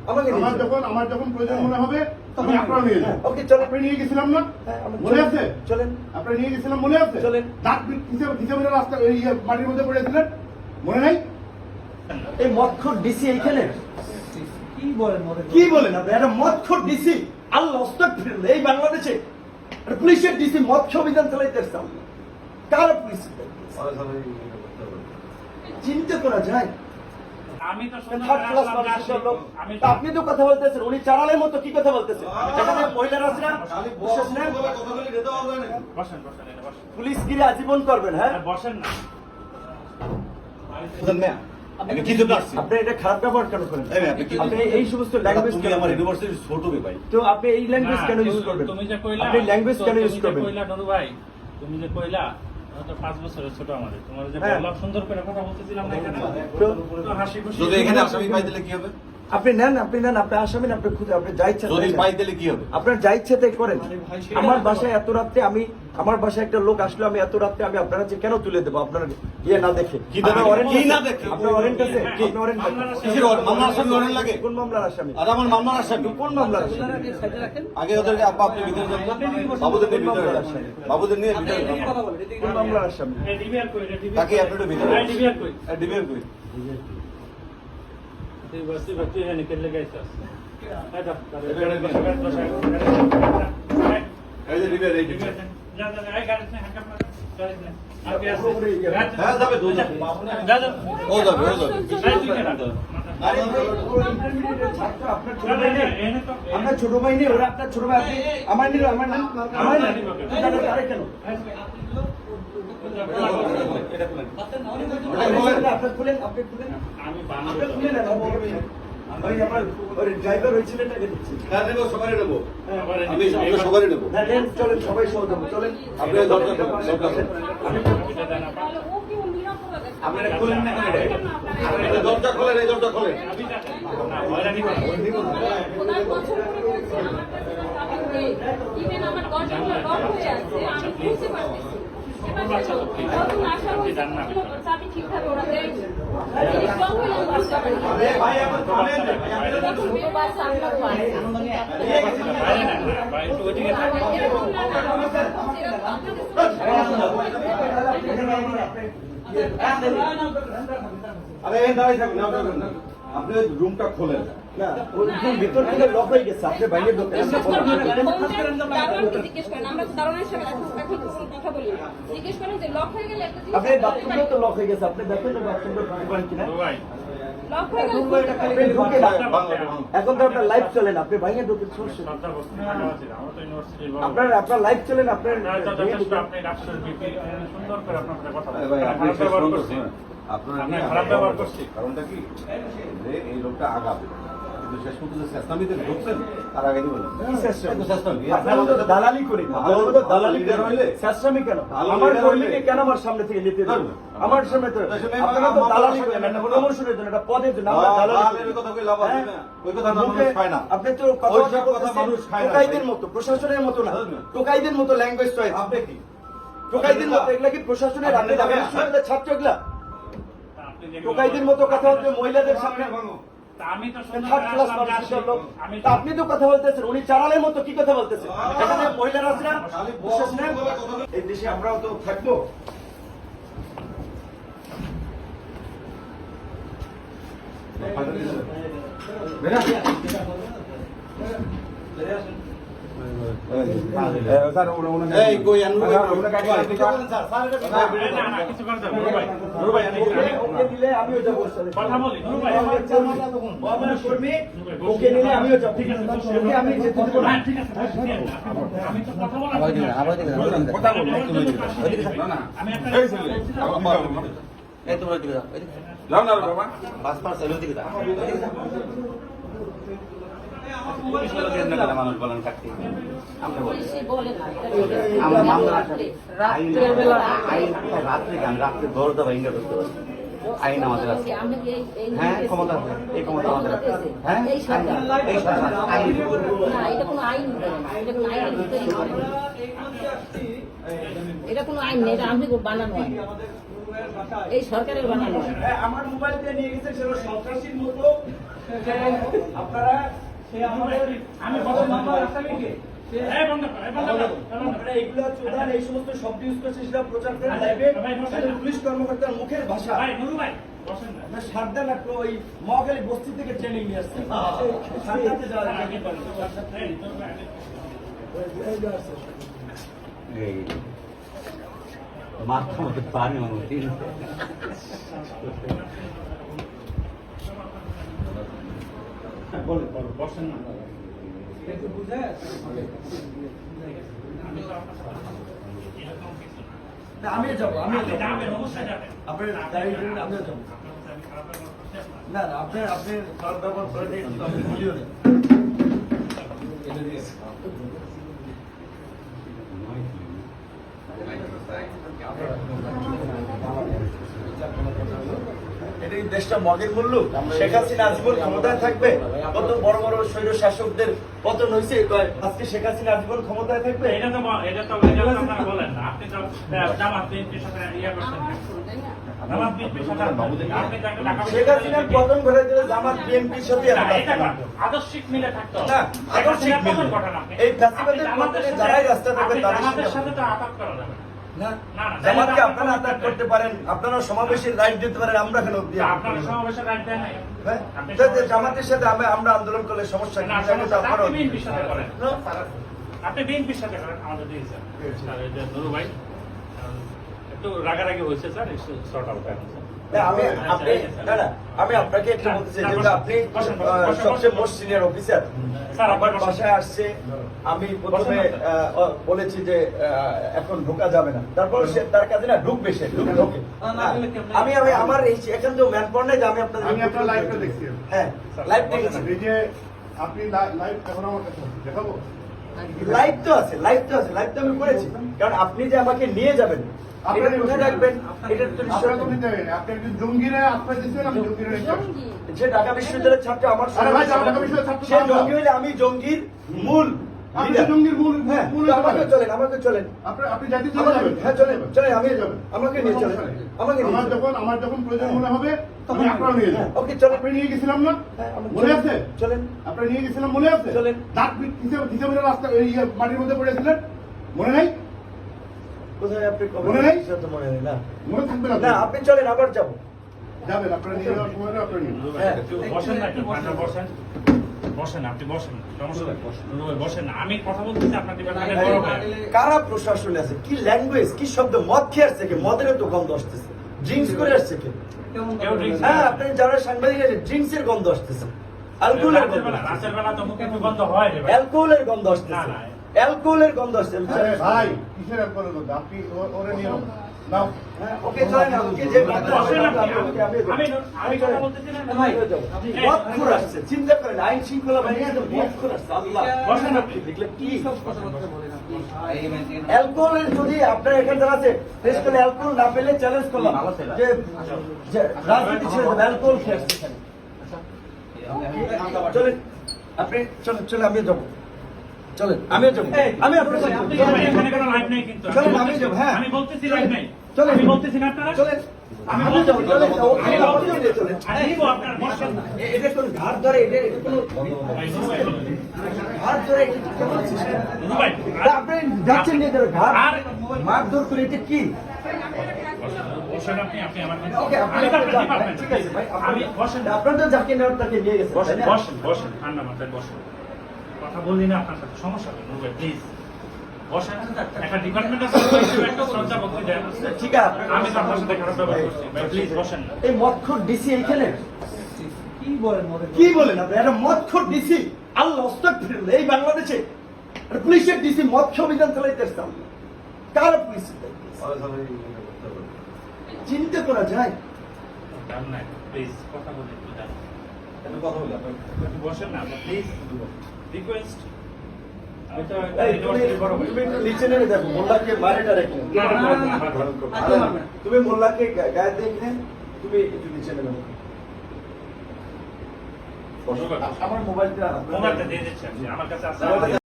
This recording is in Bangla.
আমার যখন প্রয়োজন মনে হবে তখন আপনারা নিয়ে যান। ওকে চলো, আপনি নিয়ে গেছিলাম না, মনে আছে? চলেন, আপনি নিয়ে গেছিলাম, মনে আছে? চলেন। দাঁত হিসেবে রাস্তা মাটির মধ্যে পড়েছিলেন, মনে নাই? এই মদখোর ডিসি এইখানে কি বলেন আপনি? একটা মদখোর ডিসি, আল্লাহ আস্তাগফিরুল্লাহ, এই বাংলাদেশে একটা পুলিশের ডিসি মদ খেয়ে অভিযান চালাইতেছে। কার পুলিশ চিন্তা করা যায়? আপনি তো কথা বলতেছেন, উনি চালালের মতো কি কথা বলতেছেন? এখানে মহিলারা আছে না, পুলিশ গিরে আজীবন করবেন। হ্যাঁ বসেন না, আপনি এটা খারাপ ব্যবহার কেন করেন? আপনি এই সমস্ত ল্যাঙ্গুয়েজ আমার ইউনিভার্সিটি ছোট ভাই, তো আপনি এই ল্যাঙ্গুয়েজ কেন ইউজ করবেন? তুমি যে কইলা, আপনি ল্যাঙ্গুয়েজ কেন ইউজ করবেন? কইলা নুরু ভাই, তুমি যে কইলা তো 5 বছরের ছোট আমাদের, তোমার যে বললাম সুন্দর করে কথা বলতেছিলাম না এখানে, তো হাসি খুশি যদি এখানে আসামি পাই দিলে কি হবে? আপনি নেন, আপনি আসামি, আপনি খুঁজে, আপনি যা ইচ্ছা যদি তাই পাই নেন। দিলে কি হবে? আপনার যা ইচ্ছা তাই করেন। আমার বাসায় এত রাত্রে আমার বাসায় একটা লোক আসলো, আমি এত রাত্রে আমি আপনার কাছে কেন তুলে দেবো? আপনার ইয়ে না দেখে, কি দেবে? ওয়ারেন্ট কি না দেখে? আপনার ওয়ারেন্ট আছে? কি? আপনার ওয়ারেন্ট আছে? কিসের মামলার আসামি ওয়ারেন্ট লাগে? কোন মামলার আসামি? আর আমার মামলার আসামি কোন মামলার আসামি? আগে ওদেরকে আপনি ভিতরে যান, বাবুদের নিয়ে ভিতরে যান, বাবুদের নিয়ে ভিতরে যান। কোন মামলার আসামি? ডিবিআর কই, তাকে আপনাদের ভিতরে ডিবিআর কই, ডিবিআর কই তুই বসে তুই এখানে কেলে গাইছাস? এটা এই যে ডিবিআর এই যা যা এই গাড়ি নে হাঁকা মার গাড়ি নে আগে আছে হ্যাঁ যাবে তো যা যা ও যাবে আরে ছাত্র, আপনার ছোট ভাই নেই? আপনার ছোট ভাই নেই? ওরা আপনার ছোট ভাই, আপনি আমার নিল, আমার না, আমার না, আরে কেন? আপনি খুলেন, আপনি খুলেন, আমি আপনি খুলেন না, ওই আমার ওই ড্রাইভার ওই ছেলেটাকে দিচ্ছি। হ্যাঁ নেবো, সবারই নেবো, বানাবো আমি সবারই নেবো। না নেন, চলেন, সবাই সহ যাবো, চলেন। আপনি দরজা আপনি আপনারা খুলেন না, এই দরজা খোলেন, এই দরজা খোলেন। আমার দরজাগুলো লক হয়ে আছে, আমি খুলতে পারতেছি। চাবি ঠিকঠাক ওরা দেয়নি। লক হয়ে আরে দাঁড়িয়ে থাকুন, আপনি রুমটা খোলেন। না, ওই ভিতর থেকে লক হয়ে গেছে, আপনি বাইরে ঢোকেন। জিজ্ঞেস করেন, আমরা দারোয়ানের সাথে কথা বলি, জিজ্ঞেস করেন যে লক হয়ে গেলে একটা আপনি বাথরুমটাও তো লক হয়ে গেছে, আপনি দেখেন না বাথরুমটা ঢুকতে পারেন কিনা? লক হয়ে গেলে আপনি ঢুকে না। এখন তো আপনার লাইভ চলেন, আপনি বাইরে ঢুকেন, সমস্যা নেই। আপনার লাইভ চলেন, আপনার সুন্দর করে আপনার সাথে কথা ভাই আপনি শেষ ব্যবহার পর্যন্ত করছি, শুনেন। আপনারা আমি খারাপ ব্যবহার করছি। কারণটা কি যে এই লোকটা আগাবে, কিন্তু শেষ পর্যন্ত চেষ্টামিতে ঢুকছেন তার আগে দিবেন আপনার মতো দালালি করি না, আপনার মতো দালালি leader হইলে? চেষ্টামি কেন? ভালো আমার leader কর্মীকে হইলে? কেন আমার সামনে থেকে নিতে দেবেন? আমার সামনে তো আসলে আপনারা তো আমার দালালি সামনে করেন, একটা না। প্রমোশনের জন্য, একটা পদের জন্য আমরা দালালি করি। ওই কথা কই লাভ আছে না, ওই কথা মানুষ মুখে- খায় না। আপনি তো ওই সব কথা মানুষ খায় না। টোকাইদের মতো, প্রশাসনের মতো না, টোকাইদের মতো ল্যাঙ্গুয়েজ চয়েস। আপনি কি টোকাইদের মতো, এগুলা কি প্রশাসনের? আপনি দেখেন স্টুডেন্টদের, ছাত্র এগুলা টোকাইদের মতো কথা হচ্ছে মহিলাদের সামনে। আমি তো থার্ড ক্লাস মানুষের লোক। তা আপনি তো কথা বলতেছেন, উনি চালালের মতো কি কথা বলতেছেন? এখানে মহিলারা আছে না, বিশ্বাস নেন? এই দেশে আমরাও তো থাকবো। এই কই আনবো কিছু করতে ওকে দিলে আমিও যাবো। কথা বলি নুরু ভাই, আমার কর্মী, ওকে নিলে আমিও যাবো। ঠিক আছে, ওকে আমি যেতে দেবো না। ঠিক আছে আমি তো কথা বলা কথা বলুন আমি একটা এই তোমরা দিকে যাও না বাবা বাস পার সেলুন দিকে যাও মানুষ বলেন থাকতে আমরা বলি বলে না আমরা মামলা আইন রাত্রে গান রাত্রে দরজা ভেঙে করতে পারি আইন আমাদের আছে হ্যাঁ ক্ষমতা আছে এই ক্ষমতা আমাদের আছে হ্যাঁ এই সরকার আইন না, এটা কোনো আইন না, এটা কোনো আইনের ভিতরেই পড়ে না। এটা কোনো আইন নেই, এটা আমাদের বানানো আইন, এই সরকারের বানানো আইন। আমার মোবাইল দিয়ে নিয়ে গেছে, সেটা সন্ত্রাসীর মতো আপনারা সে আমাদের আমি বড় মামলা আসামিকে এই বন্ধ কর, এই বন্ধ কর, এই বন্ধ কর। আপনারা এইগুলো চোদান এই সমস্ত শব্দ ইউজ করছে সেটা প্রচার করেন লাইভে। পুলিশ কর্মকর্তার মুখের ভাষা ভাই নুরু ভাই বসেন না। আপনার সারদা লাগলো ওই মহাখালী বস্তি থেকে ট্রেনিং নিয়ে আসছে সারদাতে যাওয়া যায়। এই নুরু ভাই, এই মাথা মতো পানি মানুষ বলেন বসেন না। না, আমিও যাবো আমিও আপনি যাবো যাবেন, অবশ্যই যাবেন। আপনার গাড়ি আমিও যাবো না না আপনি খারাপ ব্যবহার করে দিয়ে আমি বলিও না। এটা এই দেশটা মগের মূল্য শেখ হাসিনা আজীবন ক্ষমতায় থাকবে। কত বড় বড় স্বৈর শাসকদের পতন হয়েছে, আজকে শেখ হাসিনা আজীবন ক্ষমতায় থাকবে। এটা তো আপনারা বলেন না। আপনি তো জামাত বিএনপির সাথে ইয়ে করছেন না। জামাত বিএনপির সাথে আপনি তাকে ঢাকা শেখ হাসিনার পতন ঘটে দিলে জামাত বিএনপির সাথে না, এটা না। আদর্শিক মিলে থাকতে হবে। না, আদর্শিক শেখ হাসিনার মিলে। পতন ঘটে না আপনি। এই ফ্যাসিবাদের আপনি জামাতের পতনে সাথে- যারাই রাস্তা থাকবে আপনি তাদের জামাতের সাথে- সাথে তো আঘাত করা যাবে না। না, না, জামাতকে জামাত আপনারা আঘাত করতে পারেন, আপনারা সমাবেশের রাইট দিতে পারেন, আমরা কেন দিয়ে আপনার সমাবেশের রাইট দেয় নাই। হ্যাঁ? আপনি তো যে জামাতের সাথে আমরা আন্দোলন করলে সমস্যা কি? না, এটা কিন্তু আপনারও- আপনি বিএনপির সাথে করেন। না, আপনি বিএনপির সাথে করেন, আমাদের দিয়েছেন। আর এই যে নুরু ভাই একটু রাগারাগি হয়েছে স্যার, শর্ট আউট এখন স্যার। না, আমি আপনাকে একটা বলতে চাই, যেহেতু আপনি সবচেয়ে মোস্ট সিনিয়র অফিসার, স্যার, আমার আপনার বাসায় আসছে, আমি প্রথমে বলেছি যে এখন ঢোকা যাবে না, তারপর সে তার কাছে না ঢুকবে, সে ঢোকে। আমি আমার এই এখান থেকে ম্যান পড় নাই যে আমি আমি আপনার লাইভটা দেখছি। হ্যাঁ লাইভ দেখেছি, এই যে আপনি লাইভ এখন আমার কাছে আছে, দেখাবো। লাইভ তো আছে, লাইভ তো আমি করেছি, কারণ আপনি যে আমাকে নিয়ে যাবেন আপনারা এটা কোথায় রাখবেন, এটা তো আপনারা তো নিশ্চয়ই নিতে হবে না। আপনি একজন জঙ্গিরা আশ্রয় দিচ্ছেন, আমি জঙ্গিরা নিতে হবে। জঙ্গি। যে ঢাকা বিশ্ববিদ্যালয়ের ছাত্র আমার আরে ভাই, ঢাকা বিশ্ববিদ্যালয়ের ছাত্র সে জঙ্গি হলে আমি জঙ্গির মূল আপনি leader। জঙ্গির মূল হ্যাঁ, মূল তো আমাকে চলেন, আপনি জাতি চলে আমাকে- যাবেন। হ্যাঁ, চলেন, আমি যাবেন। আমাকে নিয়ে চলেন, আমাকে নিয়ে চলেন। আমার যখন প্রয়োজন মনে হবে তখন আপনারা নিয়ে যাবেন। ওকে, চলেন। আপনি নিয়ে গেছিলাম না, হ্যাঁ, মনে আছে? চলেন। আপনারা নিয়ে গেছিলাম, মনে আছে? চলেন। দাঁত হিসেবে রাস্তা এই মাটির মধ্যে পড়েছিলেন, মনে নাই? কোথায় আপনি কবে মনে নেই? সেটা তো মনে নেই না। মনে থাকবে না? না, আপনি চলেন, আবার যাবো। যাবেন, আপনারা নিয়ে যাওয়ার সময় আপনারা নিয়ে যাবেন। হ্যাঁ। একটু বসেন না, একটু আপনারা বসেন। বসেন, আপনি বসেন। সমস্যা নেই, নুরু ভাই, বসেন না। আমি কথা বলতেছি, আপনার ডিপার্টমেন্টে বড় ভাই। কারা প্রশাসনে আছে, কি ল্যাঙ্গুয়েজ, কি শব্দ, মদ খেয়ে আসছে কে, মদের তো গন্ধ আসতেছে, ড্রিঙ্কস করে আসছে কে। কেউ drinks হ্যাঁ, করে। আপনি যারা সাংবাদিক আছেন, ড্রিঙ্কস এর গন্ধ আসতেছে, অ্যালকোহলের রাতের গন্ধ বেলা- আসতেছে। রাতের বেলা তো মুখে একটু গন্ধ হয় রে ভাই। অ্যালকোহলের গন্ধ আসতেছে, না, না। অ্যালকোহলের গন্ধ আসছে। আরে ভাই, কিসের অ্যালকোহলের কথা? আপনি ওরে নিয়ে নাও। নাও। হ্যাঁ, ওকে চলেন না, ওকে যে গন্ধ আসছে, বসেন আপনি। আমি কথা চলেন। বলতেছি না, ভাই, আপনি- মদখোর আসছে, চিন্তা করেন, আইন শৃঙ্খলা বাহিনী তো মদখোর আসছে, আল্লাহ। বসেন আপনি। দেখলে কি অ্যালকোহলের যদি আপনার এখানে যারা আছে টেস্ট করলে অ্যালকোহল না পেলে চ্যালেঞ্জ করলাম যে যে রাজনীতি ছেড়ে দেবে, অ্যালকোহল খেয়ে আসছে এখানে। চলেন, আপনি চলেন, চলেন, আমিও যাবো, চলেন, আমিও যাবো, আমি আপনার সাথে আপনি যাবো। এখানে কোনো লাইভ নেই কিন্তু। চলেন, আমি যাবো, হ্যাঁ। আমি বলতেছি লাইভ নেই। চলেন। আমি বলতেছি না আপনারা। চলেন, আমি আমিও যাবো, চলেন, ও আমি খালি বলতেছি- আপনিও চলেন। আমি দিব আপনার, বসেন না। এটা কোন ঘাট ধরে, এটা কোনো ভাই, নুরু ভাই, বলুন। ঘাট ধরে, এটা কি কেমন সিস্টেম? নুরু ভাই, তা আপনি যাচ্ছেন নিয়ে যাবে ঘাট আর- মারধর করে, এটা কি? বসেন আপনি, আপনি আমার কাছে। ওকে, আপনি আমি তো আপনার যান, ডিপার্টমেন্ট। ঠিক আছে ভাই, আমি বসেন। আপনার তো যাকে নেওয়ার তাকে নিয়ে গেছে, বসেন, তাই না? বসেন, বসেন। ঠান্ডা মাথায় বসেন। কথা বললি না আপনার সাথে, সমস্যা নেই নুরু ভাই, প্লিজ। বসেন। একটা ডিপার্টমেন্ট আছে, একটু শ্রদ্ধা ভক্তি দেন। ঠিক আছে, আমি তো আপনার সাথে খারাপ ব্যবহার করছি। ভাই, প্লিজ বসেন না। এই মদখোর ডিসি এইখানে কি বলেন আপনি? একটা মদখোর ডিসি, আল্লাহ আস্তাগফিরুল্লাহ, এই বাংলাদেশে একটা পুলিশের ডিসি মদখোর অভিযান চালাইতেছে। কার পুলিশ? চিন্তা করা যায়? যান না, প্লিজ কথা বলি, একটু যান। একটু বসেন না, প্লিজ। রিকোয়েস্ট। আমি তো একটা এই, ইউনিভার্সিটির বড় ভাই। তুমি একটু নিচে নেমে দেখো, মোল্লাকে মারেটা রেখে না, না, না, না, না, না। তুমি মোল্লাকে গায়ে দেখে তুমি একটু নিচে নেমে দেখো। আমার মোবাইলটা মোবাইলটা দিয়ে দিচ্ছি, আমার কাছে আছে।